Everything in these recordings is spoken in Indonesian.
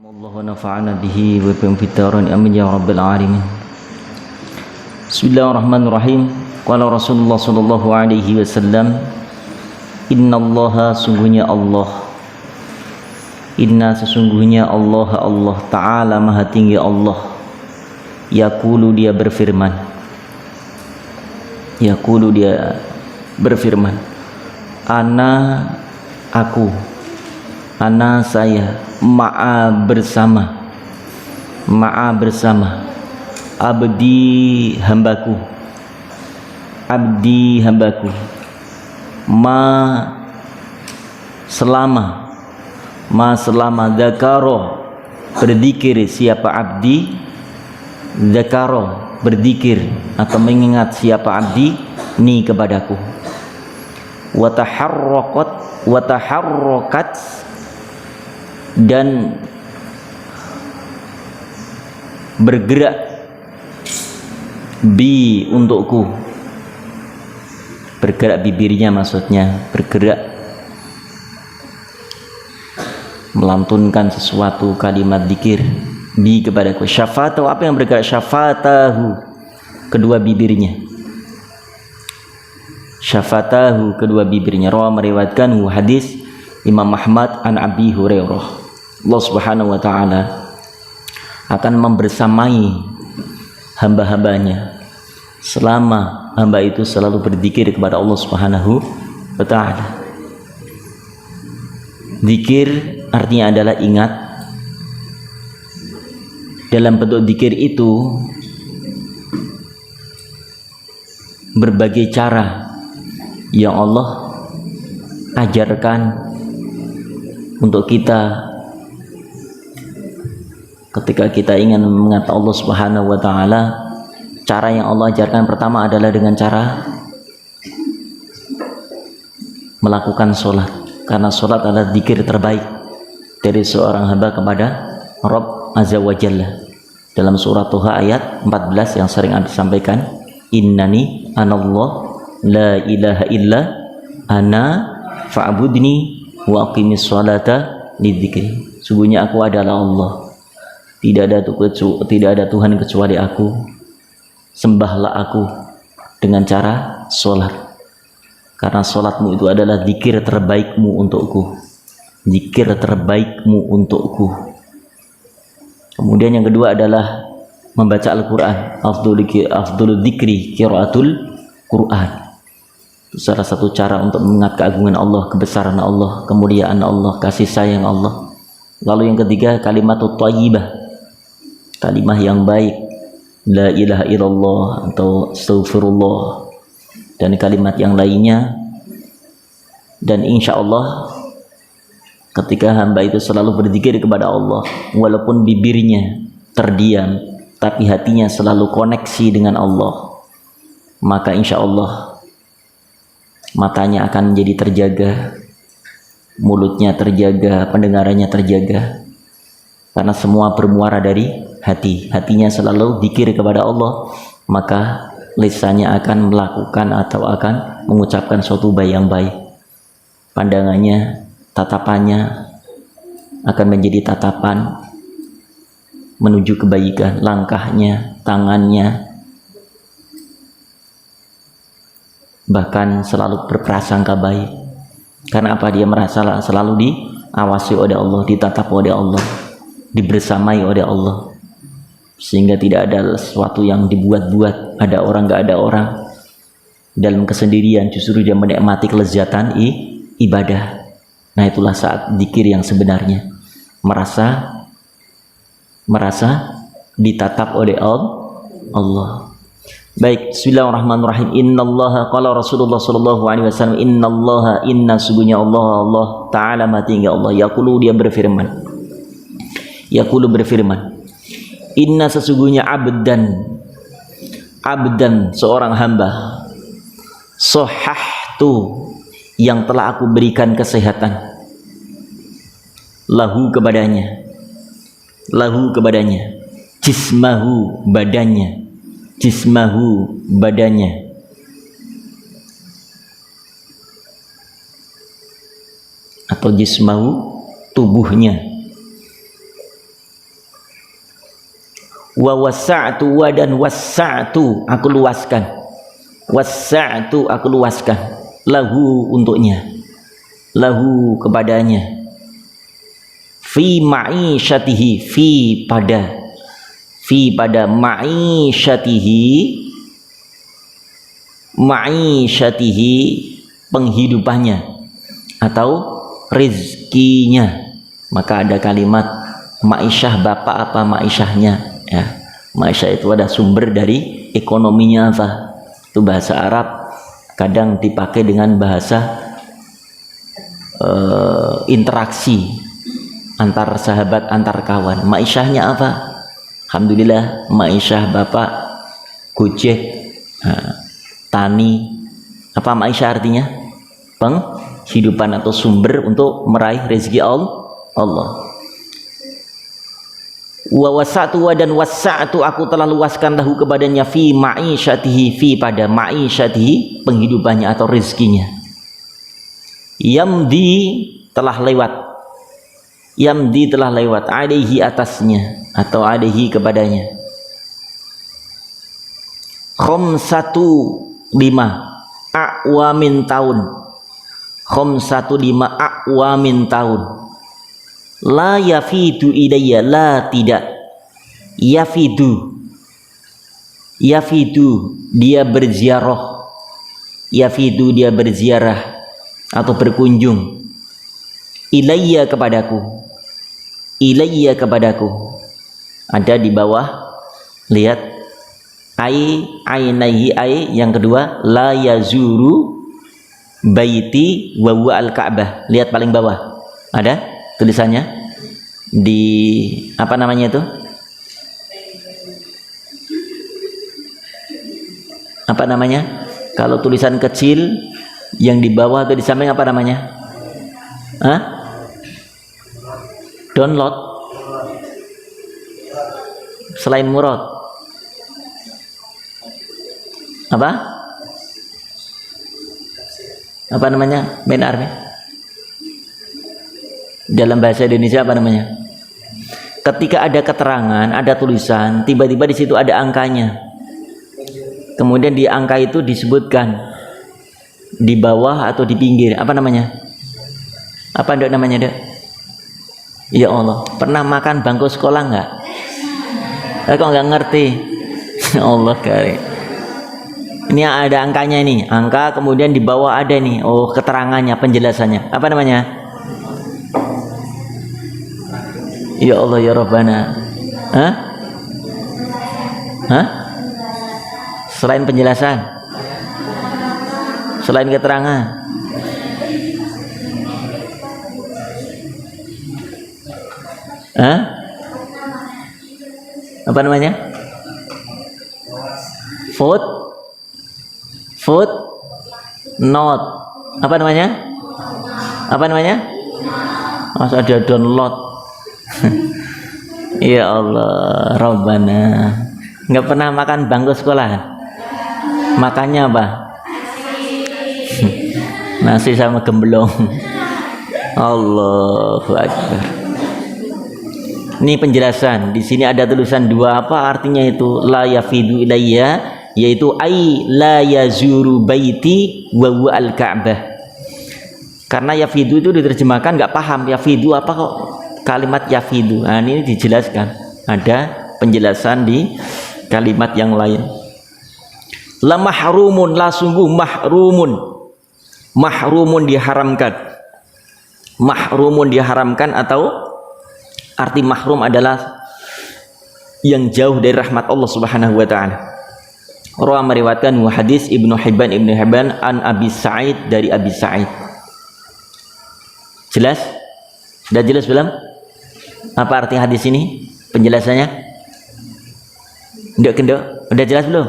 Allah wa nafa'ana bihi wa bi'amfitaran amin ya rabbal alamin. Bismillahirrahmanirrahim. Qala Rasulullah sallallahu alaihi wasallam, innallaha sungguhnya Allah, inna sesungguhnya Allah ta'ala maha tinggi Allah, yaqulu dia berfirman, ana aku, ana saya, ma'a bersama abdi hambaku ma selama dzakaro berzikir siapa abdi, dzakaro berzikir atau mengingat siapa abdi ni kepadaku, wa taharrakat dan bergerak bi untukku, bergerak bibirnya, maksudnya bergerak melantunkan sesuatu kalimat zikir bi kepadaku. Syafatahu, apa yang bergerak? Syafatahu, kedua bibirnya. Syafatahu, kedua bibirnya. Rawi meriwayatkan hadis Imam Ahmad an Abi Hurairah. Allah Subhanahu wa ta'ala akan membersamai hamba-hambanya selama hamba itu selalu berzikir kepada Allah Subhanahu wa ta'ala. Zikir artinya adalah ingat. Dalam bentuk zikir itu berbagai cara yang Allah ajarkan untuk kita ketika kita ingin mengingat Allah Subhanahu wa ta'ala. Cara yang Allah ajarkan pertama adalah dengan cara melakukan sholat, karena sholat adalah zikir terbaik dari seorang hamba kepada Rabb Azza wa Jalla. Dalam surah Toha ayat 14 yang sering Anda sampaikan, innani anallah la ilaha illa ana fa'budni wa aqimis sholata lidzikri. Sungguhnya aku adalah Allah, tidak ada Tuhan kecuali aku, sembahlah aku dengan cara sholat, karena sholatmu itu adalah zikir terbaikmu untukku, zikir terbaikmu untukku. Kemudian yang kedua adalah membaca Al-Quran. Afdhulu dzikri qiraatul Quran. Itu salah satu cara untuk mengingat keagungan Allah, kebesaran Allah, kemuliaan Allah, kasih sayang Allah. Lalu yang ketiga kalimatut thayyibah, kalimah yang baik, la ilaha illallah atau astaghfirullah, dan kalimat yang lainnya. Dan insya Allah ketika hamba itu selalu berzikir kepada Allah, walaupun bibirnya terdiam tapi hatinya selalu koneksi dengan Allah, maka insya Allah matanya akan menjadi terjaga, mulutnya terjaga, pendengarannya terjaga, karena semua bermuara dari hati. Hatinya selalu zikir kepada Allah, maka lisannya akan melakukan atau akan mengucapkan suatu yang baik. Pandangannya, tatapannya akan menjadi tatapan menuju kebaikan. Langkahnya, tangannya, bahkan selalu berprasangka baik. Karena apa? Dia merasa selalu diawasi oleh Allah, ditatap oleh Allah, dibersamai oleh Allah, sehingga tidak ada sesuatu yang dibuat-buat, ada orang gak ada orang. Dalam kesendirian justru dia menikmati kelezatan ibadah. Nah, itulah saat zikir yang sebenarnya, merasa ditatap oleh Allah. Baik, bismillahirrahmanirrahim. Innallaha, qala Rasulullah sallallahu alaihi wasallam, innallaha, inna sungguhnya Allah ta'ala mati tinggi Allah, yaqulu dia berfirman, inna sesungguhnya abdan seorang hamba, sohahtu yang telah aku berikan kesehatan, lahu kepadanya, jismahu badannya, atau jismahu tubuhnya, wa wasa'tu wa dan wasa'tu aku luaskan, wasa'tu aku luaskan, lahu untuknya, lahu kepadanya, fi ma'isyatihi, fi pada ma'isyatihi penghidupannya atau rizkinya. Maka ada kalimat ma'isyah, bapak apa ma'isyahnya ya. Ma'isyah itu ada sumber dari ekonominya apa, itu bahasa Arab, kadang dipakai dengan bahasa interaksi antar sahabat, antar kawan. Ma'isyahnya apa? Alhamdulillah ma'isyah bapak gojek, tani. Apa ma'isyah artinya? Penghidupan atau sumber untuk meraih rezeki Allah. Wa wasa'tu wa dan wasa'tu aku telah luaskan lahu kepadanya fi ma'isyatihi, fi pada ma'isyatihi penghidupannya atau rezekinya. Yamdi telah lewat alaihi atasnya atau alaihi kepadanya. Khamsatu 5 a'wamin tahun, khamsatu 5 a'wamin tahun. La yafidu ilayya, la tidak, yafidu dia berziarah, yafidu dia berziarah atau berkunjung, ilayya kepadaku, ada di bawah, lihat ainaihi yang kedua, la yazuru baiti wa huwa al-ka'bah, lihat paling bawah ada tulisannya di apa namanya itu, apa namanya kalau tulisan kecil yang di bawah atau di samping, apa namanya? Download selain murad apa namanya? Main army dalam bahasa Indonesia apa namanya? Ketika ada keterangan, ada tulisan, tiba-tiba di situ ada angkanya, kemudian di angka itu disebutkan di bawah atau di pinggir, apa namanya? Apa dok namanya dok? Ya Allah, pernah makan bangku sekolah nggak? Kok nggak ngerti? Allah kari. Ini ada angkanya ini, angka, kemudian di bawah ada nih, oh keterangannya, penjelasannya, apa namanya? Ya Allah ya Rabbana. Selain penjelasan, selain keterangan, apa namanya? Foot note, apa namanya? Mas ada download. Ya Allah Rabbana, nggak pernah makan bangku sekolah, makannya apa? Nasi sama gemblong. Allahu Akbar. Ini penjelasan, di sini ada tulisan dua, apa artinya itu? La yafidu ilayya, yaitu ai la yazuru baiti wa huwa al-ka'bah. Karena yafidu itu diterjemahkan nggak paham, yafidu apa kok kalimat yafidu. Nah, ini dijelaskan, ada penjelasan di kalimat yang lain. La mahrumun, la sungguh mahrumun diharamkan, atau arti mahrum adalah yang jauh dari rahmat Allah Subhanahu wa taala. Rawi meriwayatkan hadis Ibnu Hibban an Abi Sa'id, dari Abi Sa'id. Jelas? Sudah jelas belum? Apa arti hadis ini? Penjelasannya? Udah jelas belum?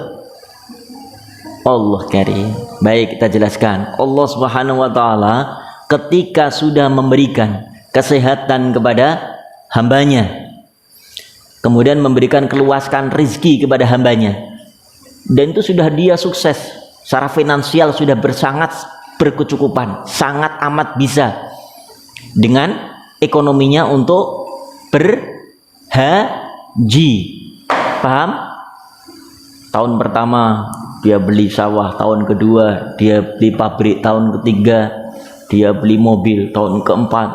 Allah karim. Baik, kita jelaskan. Allah Subhanahu wa taala ketika sudah memberikan kesehatan kepada hambanya, kemudian memberikan keluaskan rizki kepada hambanya, dan itu sudah dia sukses secara finansial, sudah sangat berkecukupan, sangat amat bisa dengan ekonominya untuk berhaji. Paham? Tahun pertama dia beli sawah, tahun kedua dia beli pabrik, tahun ketiga dia beli mobil, tahun keempat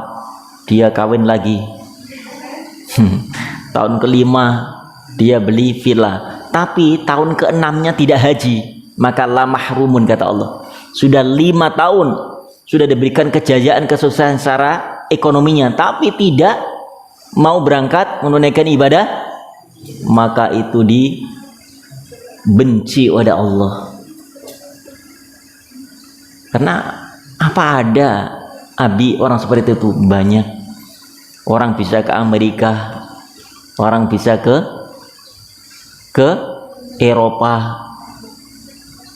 dia kawin lagi. Tahun kelima dia beli villa, tapi tahun keenamnya tidak haji, maka la mahrumun kata Allah. Sudah 5 tahun sudah diberikan kejayaan, kesuksesan secara ekonominya, tapi tidak mau berangkat menunaikan ibadah, maka itu dibenci oleh Allah. Karena apa ada Abi orang seperti itu banyak. Orang bisa ke Amerika, orang bisa ke Eropa,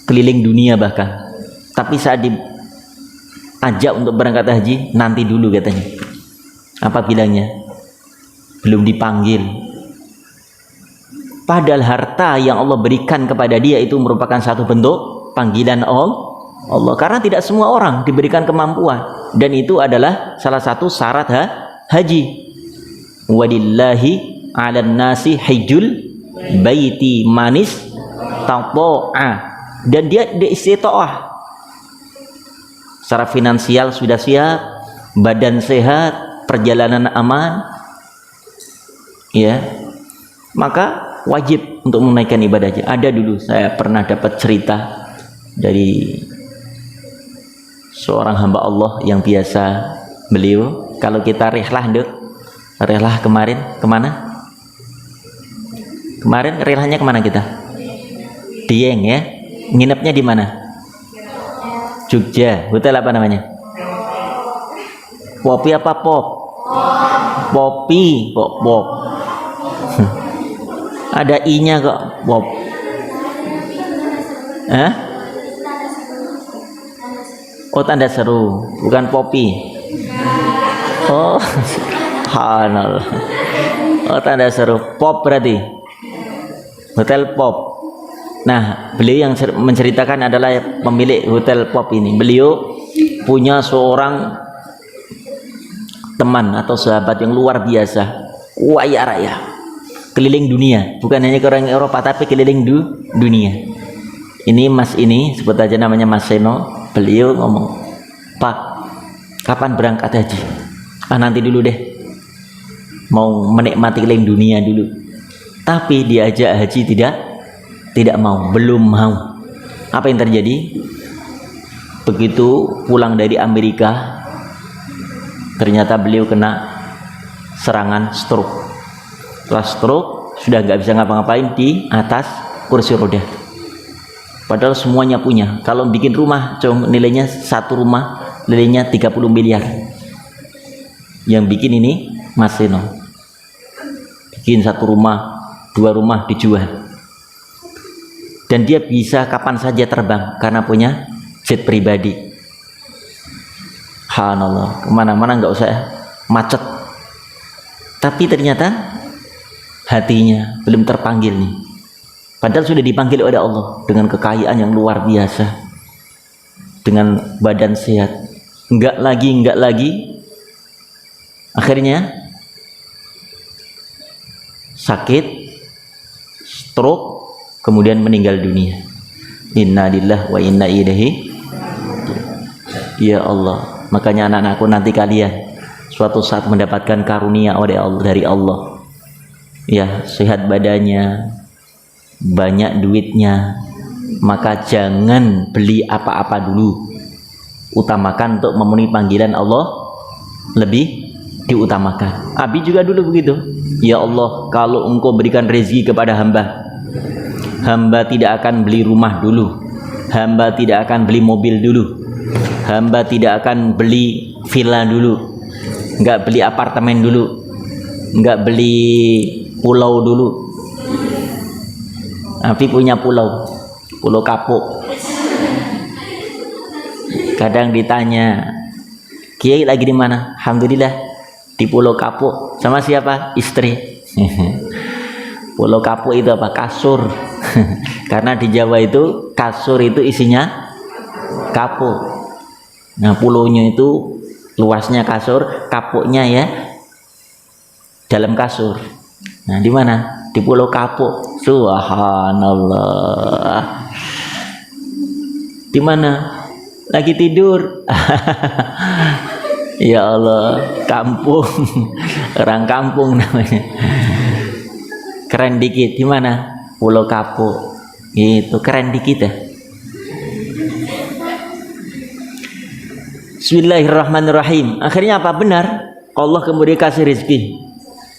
keliling dunia bahkan. Tapi saat diajak untuk berangkat haji, nanti dulu katanya. Apa bilangnya? Belum dipanggil. Padahal harta yang Allah berikan kepada dia itu merupakan satu bentuk panggilan Allah. Karena tidak semua orang diberikan kemampuan, dan itu adalah salah satu syarat haji. Walillahi 'alan nasi hajjul baiti manis taqa'a, dan dia istita'ah. Secara finansial sudah siap, badan sehat, perjalanan aman, ya, maka wajib untuk menunaikan ibadah haji. Ada dulu saya pernah dapat cerita dari seorang hamba Allah yang biasa, beliau kalau kita rehlah kemarin kemana? Kemarin rehlahnya kemana kita? Dieng ya, nginepnya di mana? Jogja. Hotel apa namanya? Popi apa pop? Popi, pop. Ada i-nya kok, pop. Oh, tanda seru, bukan popi. Oh, subhanallah. Oh, tanda seru, pop berarti. Hotel Pop. Nah, beliau yang menceritakan adalah pemilik Hotel Pop ini. Beliau punya seorang teman atau sahabat yang luar biasa, kaya raya, keliling dunia. Bukan hanya ke orang Eropa, tapi keliling dunia. Ini Mas ini, sebut aja namanya Mas Seno. Beliau ngomong, Pak, kapan berangkat haji? Nanti dulu deh, mau menikmati keliling dunia dulu. Tapi diajak haji tidak mau, belum mau. Apa yang terjadi? Begitu pulang dari Amerika, ternyata beliau kena serangan stroke. Setelah stroke sudah nggak bisa ngapa-ngapain di atas kursi roda. Padahal semuanya punya. Kalau bikin rumah, nilainya satu rumah nilainya 30 miliar. Yang bikin ini Mas Seno. Bikin satu rumah, 2 rumah dijual. Dan dia bisa kapan saja terbang karena punya jet pribadi. Subhanallah, kemana-mana nggak usah macet. Tapi ternyata hatinya belum terpanggil nih. Padahal sudah dipanggil oleh Allah dengan kekayaan yang luar biasa, dengan badan sehat. Enggak lagi. Akhirnya sakit, stroke, kemudian meninggal dunia. Inna lillahi wa inna ilaihi. Ya Allah, makanya anak-anakku, nanti kalian suatu saat mendapatkan karunia dari Allah. Ya, sehat badannya, banyak duitnya, maka jangan beli apa-apa dulu. Utamakan untuk memenuhi panggilan Allah, lebih diutamakan. Abi juga dulu begitu. Ya Allah, kalau Engkau berikan rezeki kepada hamba tidak akan beli rumah dulu, hamba tidak akan beli mobil dulu, hamba tidak akan beli villa dulu, nggak beli apartemen dulu, nggak beli pulau dulu. Abi punya pulau kapuk. Kadang ditanya, Kiai lagi di mana? Alhamdulillah di Pulau Kapuk. Sama siapa? Istri. Pulau Kapuk itu apa? Kasur. Karena di Jawa itu kasur itu isinya kapuk. Nah, pulaunya itu luasnya kasur, kapuknya ya dalam kasur. Nah, di mana? di Pulau Kapuk. Subhanallah. Di mana? Lagi tidur. Ya Allah, kampung. Orang kampung namanya. Keren dikit. Di mana? Pulau Kapuk. Itu keren dikit ya. Bismillahirrahmanirrahim. Akhirnya apa? Benar. Allah kemudian kasih rezeki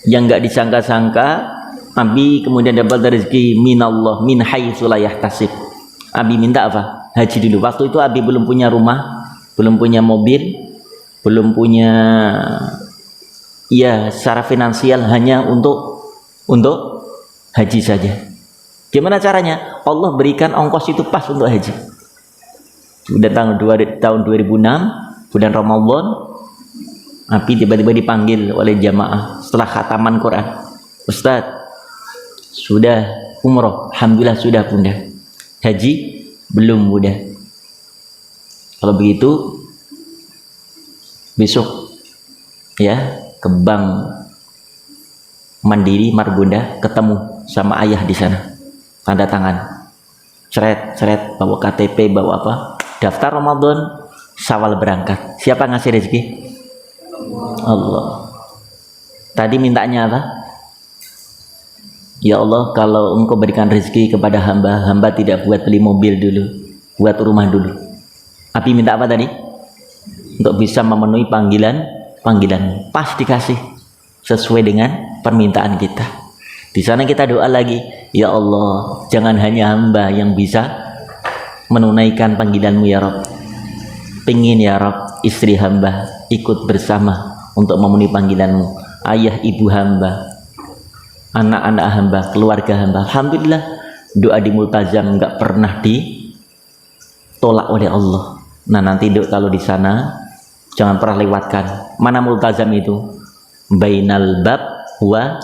yang enggak disangka-sangka. Abi kemudian dapat rezeki minallah min haitsu la yahtasib. Abi minta apa? Haji dulu. Waktu itu Abi belum punya rumah, belum punya mobil, belum punya ya secara finansial, hanya untuk haji saja. Gimana caranya? Allah berikan ongkos itu pas untuk haji. Sudah tahun 2006 bulan Ramadan, Abi tiba-tiba dipanggil oleh jamaah setelah khataman Quran. Ustaz, sudah umroh? Alhamdulillah sudah bunda. Haji belum bunda. Kalau begitu besok ya ke Bank Mandiri Margonda, ketemu sama ayah di sana, tanda tangan, ceret bawa KTP, bawa apa, daftar Ramadan, Syawal berangkat. Siapa ngasih rezeki? Allah. Tadi mintanya apa? Ya Allah, kalau engkau berikan rezeki kepada hamba, hamba tidak buat beli mobil dulu, buat rumah dulu. Abi minta apa tadi? Untuk bisa memenuhi panggilan. Pas dikasih sesuai dengan permintaan kita. Di sana kita doa lagi, ya Allah, jangan hanya hamba yang bisa menunaikan panggilanmu ya Rabb. Pengin ya Rabb, istri hamba ikut bersama untuk memenuhi panggilanmu. Ayah ibu hamba, anak-anak hamba, keluarga hamba. Alhamdulillah, doa di multazam nggak pernah ditolak oleh Allah. Nah nanti kalau di sana jangan pernah lewatkan. Mana multazam itu? Bainal bab wa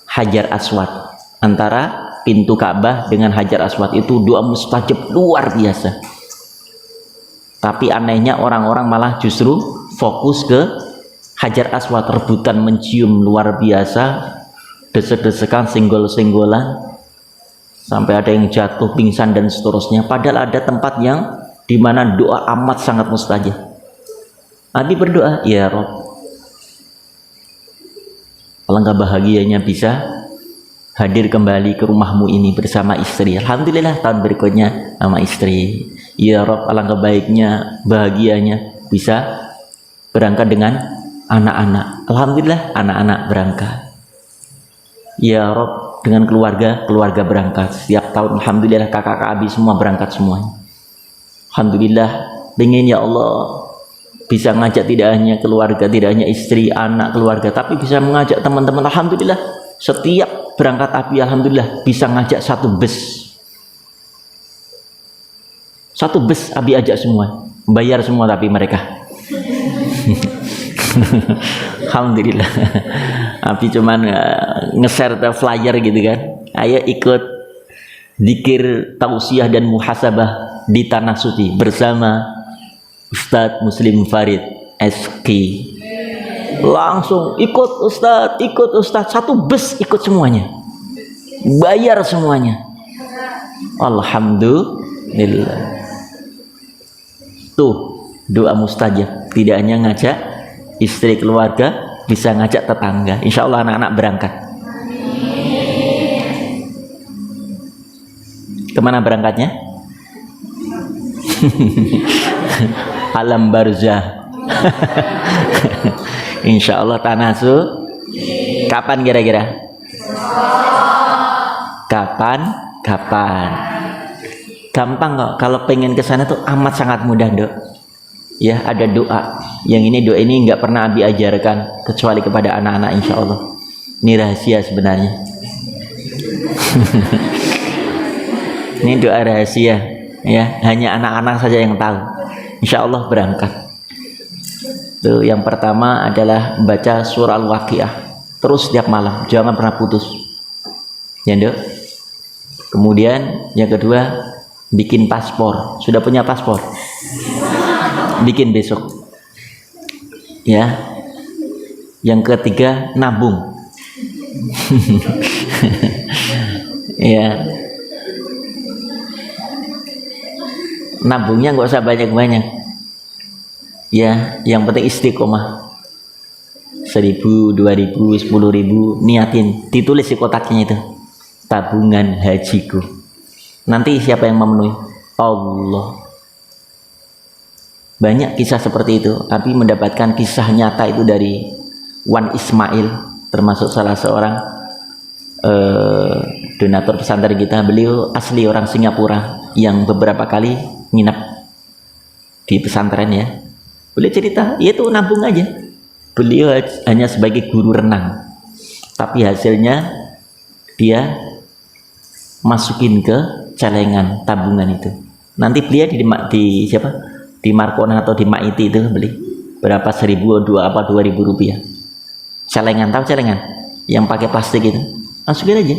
hajar aswad. Antara pintu Ka'bah dengan hajar aswad itu doa mustajab luar biasa. Tapi anehnya orang-orang malah justru fokus ke hajar aswad, rebutan mencium luar biasa, desek-desekan, senggol-senggolan, sampai ada yang jatuh pingsan dan seterusnya. Padahal ada tempat yang dimana doa amat sangat mustajab. Abi berdoa, ya Rob, alangkah bahagianya bisa hadir kembali ke rumahmu ini bersama istri. Alhamdulillah tahun berikutnya sama istri. Ya Rob, alangkah baiknya, bahagianya bisa berangkat dengan anak-anak. Alhamdulillah anak-anak berangkat. Ya Rob, dengan keluarga berangkat. Setiap tahun alhamdulillah kakak-kakak Abi semua berangkat semuanya. Alhamdulillah, pengen ya Allah bisa ngajak tidak hanya keluarga, tidak hanya istri, anak, keluarga, tapi bisa mengajak teman-teman. Alhamdulillah, setiap berangkat Abi alhamdulillah bisa ngajak satu bus Abi ajak semua, bayar semua tapi mereka. Alhamdulillah. Abi cuman nge-share flyer gitu kan, ayo ikut zikir tausiah dan muhasabah di tanah suci bersama Ustadz Muslim Farid SK. Langsung ikut Ustadz, satu bus ikut semuanya, bayar semuanya. Alhamdulillah. Tuh doa mustajab, tidak hanya ngajak istri keluarga, bisa ngajak tetangga. Insya Allah anak-anak berangkat. Kemana berangkatnya? Alam barzah. Insya Allah tanasu. Kapan kira-kira? Kapan? Gampang kok. Kalau pengen ke sana tuh amat sangat mudah, Dok. Ya, ada doa. Yang doa ini nggak pernah Abi ajarkan kecuali kepada anak-anak, insya Allah. Ini rahasia sebenarnya. Ini doa rahasia, ya, hanya anak-anak saja yang tahu. Insya Allah berangkat. Tuh, yang pertama adalah baca surah Al-Waqiah terus setiap malam, jangan pernah putus. Ya, Dok. Kemudian yang kedua, bikin paspor. Sudah punya paspor? Bikin besok. Ya. Yang ketiga, nabung. Ya, nabungnya nggak usah banyak-banyak. Ya, yang penting istiqomah. 1.000, 2.000, 10.000, niatin, ditulis di kotaknya itu. Tabungan hajiku. Nanti siapa yang memenuhi? Allah. Banyak kisah seperti itu. Abi mendapatkan kisah nyata itu dari Wan Ismail, termasuk salah seorang donatur pesantren kita. Beliau asli orang Singapura yang beberapa kali nginap di pesantren ya. Beliau cerita, ya itu nabung aja. Beliau hanya sebagai guru renang, tapi hasilnya dia masukin ke celengan tabungan itu. Nanti beliau di siapa? Di Markona atau di Maiti itu beli berapa 1.000, 2.000 rupiah. Celengan, tahu celengan? Yang pakai plastik itu. Masukin aja.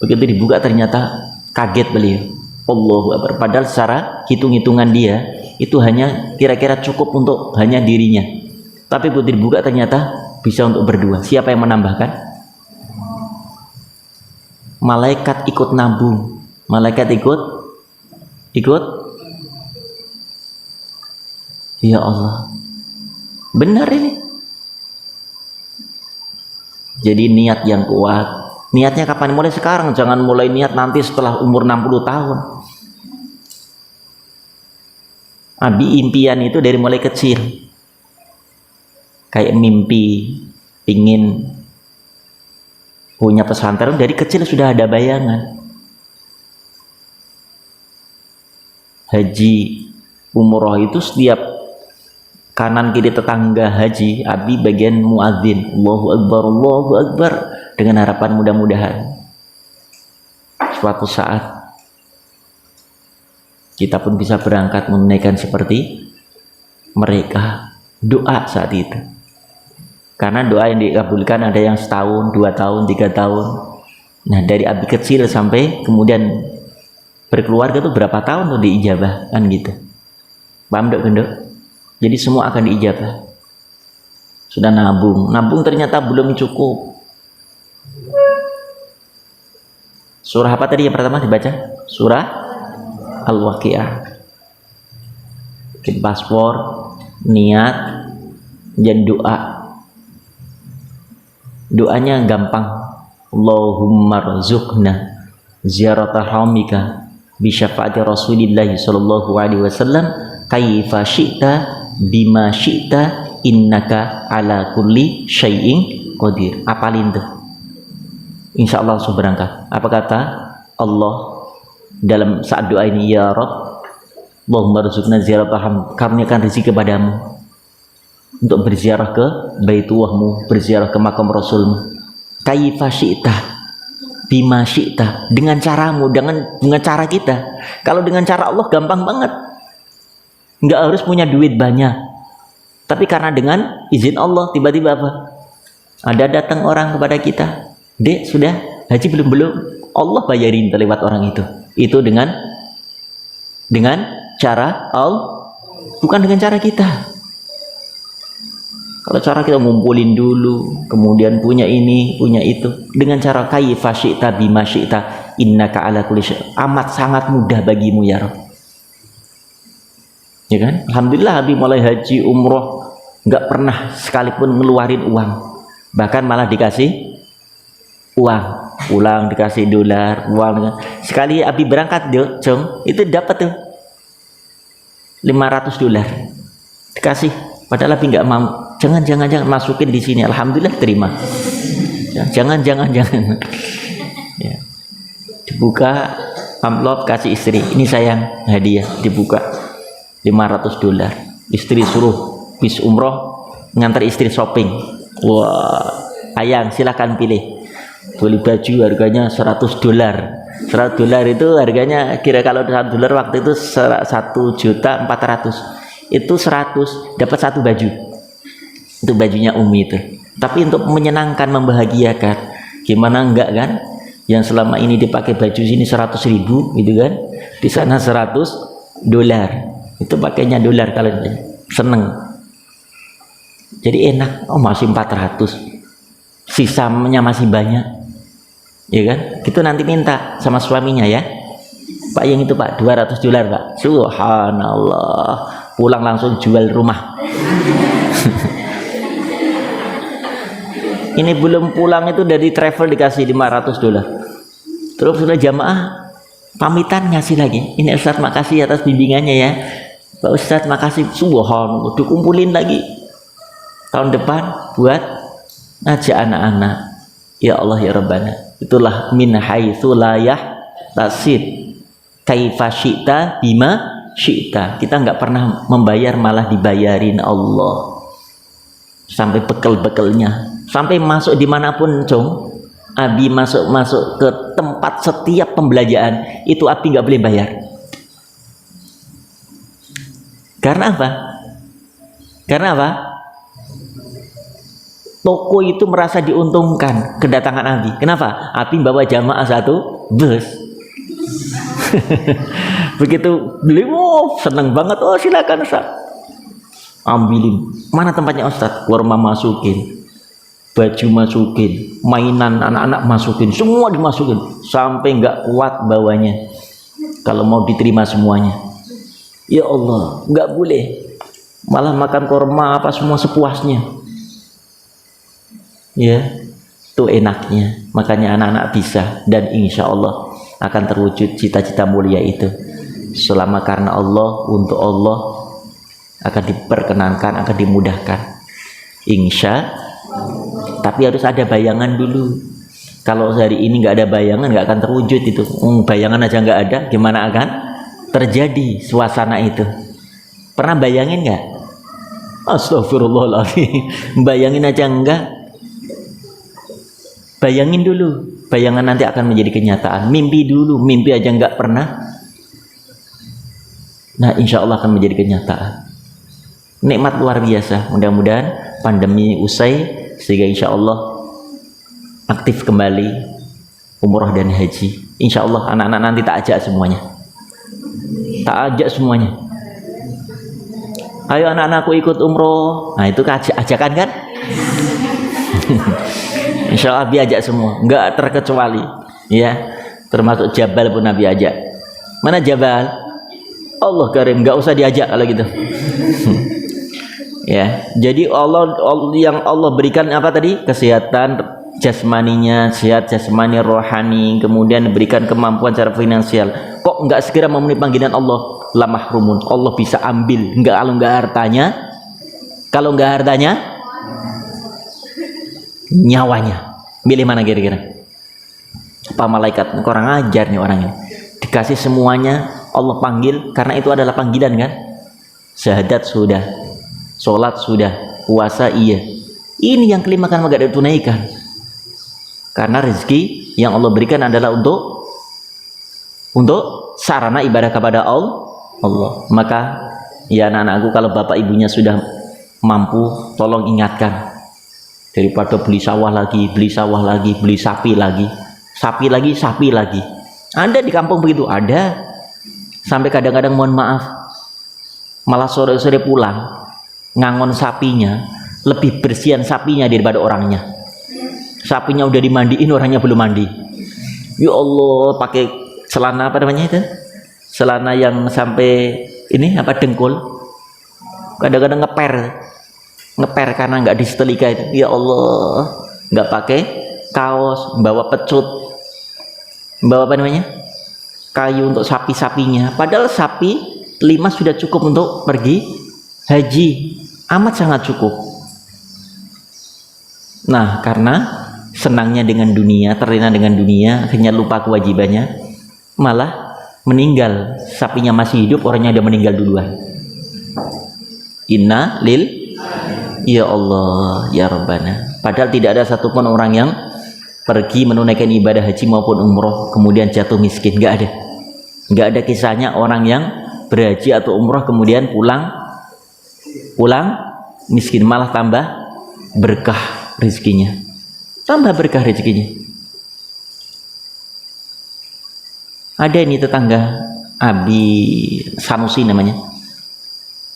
Begitu dibuka ternyata kaget beliau. Allahu Akbar. Padahal secara hitung-hitungan dia itu hanya kira-kira cukup untuk hanya dirinya. Tapi begitu dibuka ternyata bisa untuk berdua. Siapa yang menambahkan? Malaikat ikut nabung. Malaikat ikut. Ya Allah, benar ini. Jadi niat yang kuat. Niatnya kapan? Mulai sekarang, jangan mulai niat nanti setelah umur 60 tahun. Abi impian itu dari mulai kecil. Kayak mimpi pingin punya pesantren, dari kecil sudah ada bayangan. Haji umroh itu setiap kanan kiri tetangga haji, abi bagian muadzin, Allahu Akbar, dengan harapan mudah-mudahan suatu saat kita pun bisa berangkat menunaikan seperti mereka. Doa saat itu, karena doa yang dikabulkan ada yang setahun, 2 tahun, 3 tahun. Nah, dari abi kecil sampai kemudian berkeluarga tuh berapa tahun tuh diijabah kan gitu. Paham dok gendok? Jadi semua akan diijabah. Sudah nabung ternyata belum cukup. Surah apa tadi yang pertama dibaca? Surah Al-Waqiah. Bikin paspor, niat, dan doa. Doanya gampang. Allahumma rzuqna ziarata haumika bi syafaati Rasulillah sallallahu alaihi wasallam kaifa syi'ta bima syi'ta innaka ala kulli syai'in qadir. Apalin tuh, insya Allah langsung berangkat. Apa kata Allah dalam saat doa ini? Ya Rabb, Allahumma rzuqna ziarah, karuniakan rezeki kepadamu untuk berziarah ke Baitullahmu, berziarah ke makam Rasulmu. Kaifa syi'ta bima syi'ta, dengan caramu, dengan cara kita. Kalau dengan cara Allah gampang banget, nggak harus punya duit banyak, tapi karena dengan izin Allah tiba-tiba apa? Ada datang orang kepada kita, Dek, sudah haji belum? Allah bayarin lewat orang itu dengan cara Allah, bukan dengan cara kita. Kalau cara kita ngumpulin dulu, kemudian punya ini, punya itu, dengan cara kaifa syi'ta bima syi'ta innaka ala kulli syai', amat sangat mudah bagimu ya Rabb. Ya kan? Alhamdulillah habis mulai haji umroh nggak pernah sekalipun ngeluarin uang, bahkan malah dikasih uang, pulang dikasih dolar, uang. Sekali abi berangkat Jong, itu dapat tuh $500 dikasih, padahal abi nggak mau. Jangan masukin di sini. Alhamdulillah terima. Jangan. Ya. Dibuka amplop, kasih istri. Ini sayang, hadiah. Dibuka $500. Istri suruh bis umroh, ngantar istri shopping. Wah, ayang silakan pilih. Beli baju harganya $100. $100 itu harganya kira kalau $100 waktu itu 1.400.000. Itu 100 dapat 1 baju. Itu bajunya Umi itu. Tapi untuk menyenangkan, membahagiakan, gimana enggak kan? Yang selama ini dipakai baju sini 100.000 gitu kan, di sana $100, itu pakainya dolar kalau seneng. Jadi enak. Oh masih 400, sisanya masih banyak. ya kan? Itu nanti minta sama suaminya ya, Pak yang itu Pak, $200 Pak. Subhanallah, pulang langsung jual rumah. Ini belum pulang itu dari travel dikasih $500. Terus sudah jamaah pamitan ngasih lagi, ini Ustaz makasih atas bimbingannya ya Pak Ustaz, makasih. Subhanallah, dikumpulin lagi tahun depan buat ngajak anak-anak. Ya Allah ya Rabbana, itulah min haitsu la yahtasib kaifa syi'ta bima syi'ta. Kita nggak pernah membayar, malah dibayarin Allah sampai bekel-bekelnya, sampai masuk dimanapun Cung. Abi masuk ke tempat setiap pembelajaran itu Abi nggak boleh bayar. Karena apa? Karena apa? Toko itu merasa diuntungkan kedatangan Abi. Kenapa? Abi bawa jamaah satu bus. Begitu beli, oh seneng banget. Oh silakan Ustaz, ambilin. Mana tempatnya Ustaz? Kurma masukin, baju masukin, mainan anak-anak masukin, semua dimasukin sampai nggak kuat bawanya kalau mau diterima semuanya. Ya Allah, nggak boleh, malah makan korma apa semua sepuasnya ya, itu enaknya. Makanya anak-anak bisa, dan insya Allah akan terwujud cita-cita mulia itu selama karena Allah, untuk Allah, akan diperkenankan, akan dimudahkan insya. Tapi harus ada bayangan dulu. Kalau hari ini nggak ada bayangan, nggak akan terwujud itu. Bayangan aja nggak ada, gimana akan terjadi suasana itu? Pernah bayangin nggak? Astagfirullahaladzim, bayangin aja enggak. Bayangin dulu, bayangan nanti akan menjadi kenyataan. Mimpi dulu, mimpi aja nggak pernah. Nah insya Allah akan menjadi kenyataan. Nikmat luar biasa. Mudah-mudahan pandemi usai, sehingga insya Allah aktif kembali umroh dan haji. Insya Allah anak-anak nanti tak ajak semuanya, tak ajak semuanya. Ayo anak-anakku ikut umroh. Nah itu ajakan kan? Insya Allah Nabi ajak semua, nggak terkecuali ya, termasuk Jabal pun Nabi ajak. Mana Jabal? Allah karim, nggak usah diajak kalau gitu. Ya, jadi Allah yang Allah berikan apa tadi? Kesehatan jasmaninya, sehat jasmani, rohani, kemudian berikan kemampuan secara finansial. Kok nggak segera memenuhi panggilan Allah? La mahrumun. Allah bisa ambil, nggak kalau nggak hartanya, kalau nggak hartanya, nyawanya. Milih mana kira-kira? Apa malaikat? Kurang ajar nih orangnya. Dikasih semuanya, Allah panggil, karena itu adalah panggilan kan? Syahadat sudah, sholat sudah, puasa iya. Ini yang kelima kan agak ditunaikan. Karena rezeki yang Allah berikan adalah untuk sarana ibadah kepada Allah. Maka ya anak-anakku, kalau bapak ibunya sudah mampu, tolong ingatkan. Daripada beli sawah lagi, beli sapi lagi, sapi lagi. Ada di kampung begitu, ada. Sampai kadang-kadang mohon maaf, malah sore-sore pulang ngangon sapinya, lebih bersihan sapinya daripada orangnya. Sapinya udah dimandiin, orangnya belum mandi. Ya Allah, pakai celana apa namanya itu? Celana yang sampai ini apa, dengkul. Kadang-kadang ngeper karena nggak disetelika itu. Ya Allah, nggak pakai kaos, bawa pecut, bawa apa namanya, kayu untuk sapi-sapinya. Padahal sapi 5 sudah cukup untuk pergi haji, amat sangat cukup. Nah karena senangnya dengan dunia, terlena dengan dunia, akhirnya lupa kewajibannya, malah meninggal. Sapinya masih hidup, orangnya udah meninggal duluan. Inna lil, ya Allah ya Rabbana. Padahal tidak ada satupun orang yang pergi menunaikan ibadah haji maupun umroh kemudian jatuh miskin, nggak ada kisahnya orang yang berhaji atau umroh kemudian pulang miskin, malah tambah berkah rezekinya, Ada ini tetangga Abi Sanusi namanya,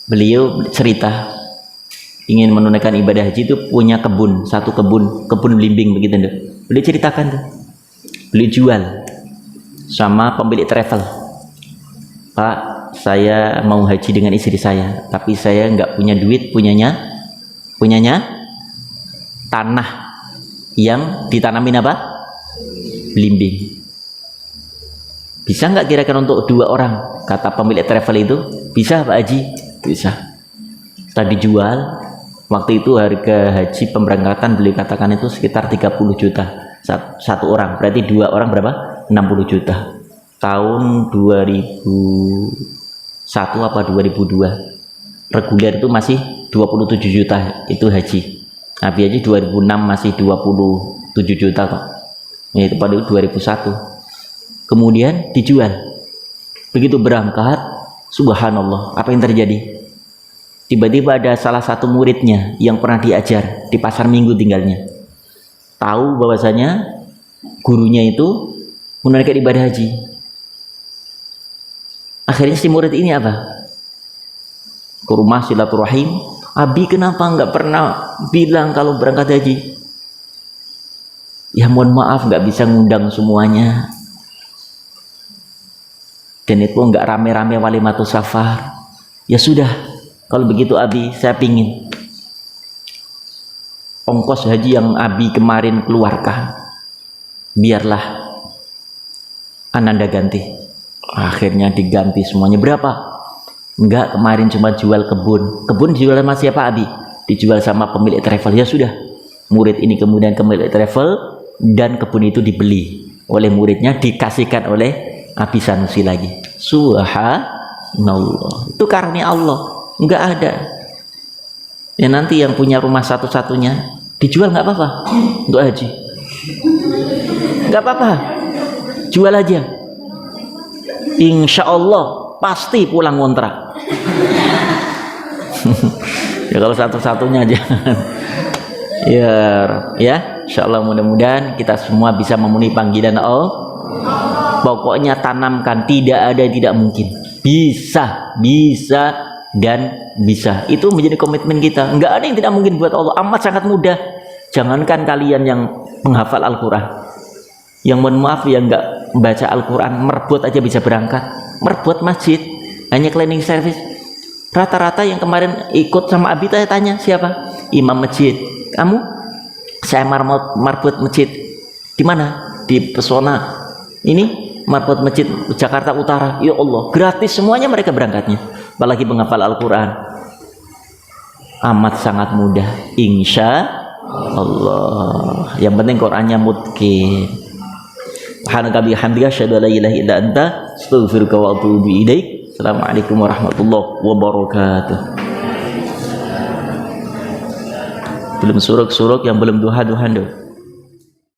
beliau cerita ingin menunaikan ibadah haji itu punya kebun, satu kebun belimbing begitu. Beliau ceritakan tuh, beli jual sama pemilik travel. Pak, saya mau haji dengan istri saya, tapi saya nggak punya duit, punyanya tanah yang ditanamin apa? Belimbing. Bisa nggak kira-kira untuk 2 orang? Kata pemilik travel itu, bisa Pak Haji? Bisa. Setelah dijual, waktu itu harga haji pemberangkatan beliau katakan itu sekitar 30 juta satu orang, berarti 2 orang berapa? 60 juta. Tahun 2001 apa 2002 reguler itu masih 27 juta itu haji. Nabi Haji 2006 masih 27 juta kok, yaitu pada 2001. Kemudian dijual. Begitu berangkat, subhanallah, apa yang terjadi? Tiba-tiba ada salah satu muridnya yang pernah diajar di pasar Minggu tinggalnya, tahu bahwasanya gurunya itu menunaikan ibadah haji. Akhirnya si murid ini apa? Ke rumah silaturahim, Abi kenapa nggak pernah bilang kalau berangkat haji? Ya mohon maaf, nggak bisa ngundang semuanya, dan itu nggak rame-rame walimatus safar. Ya sudah, kalau begitu Abi, saya pingin ongkos haji yang Abi kemarin keluarkan, biarlah Ananda ganti. Akhirnya diganti semuanya. Berapa? Enggak, kemarin cuma jual kebun dijual sama siapa Abi? Dijual sama pemilik travel. Ya sudah, murid ini kemudian ke pemilik travel, dan kebun itu dibeli oleh muridnya, dikasihkan oleh Abi Sanusi lagi. Subhanallah, itu karunia Allah. Enggak ada ya nanti yang punya rumah satu-satunya dijual, nggak apa-apa untuk haji, nggak apa-apa, jual aja, insya Allah pasti pulang kontrak. Ya kalau satu-satunya jangan. Ya insya Allah, mudah-mudahan kita semua bisa memenuhi panggilan Allah. Pokoknya tanamkan, tidak ada yang tidak mungkin, bisa dan bisa. Itu menjadi komitmen kita. Nggak ada yang tidak mungkin buat Allah, amat sangat mudah. Jangankan kalian yang menghafal Al-Quran, yang mohon maaf yang nggak membaca Al-Quran, merbot aja bisa berangkat. Merbot masjid, hanya cleaning service. Rata-rata yang kemarin ikut sama Abi, saya tanya siapa? Imam masjid. Kamu? Saya marbot masjid. Di mana? Di Pesona. Ini marbot masjid Jakarta Utara. Ya Allah, gratis semuanya mereka berangkatnya. Apalagi menghafal Al-Quran, amat sangat mudah, insya Allah. Yang penting Qurannya mutqin. Subhanaka bihamdika asyhadu an la ilaha illa anta astaghfiruka wa atubu ilaik. Assalamualaikum warahmatullahi wabarakatuh. Belum suruk yang belum duha-duhan.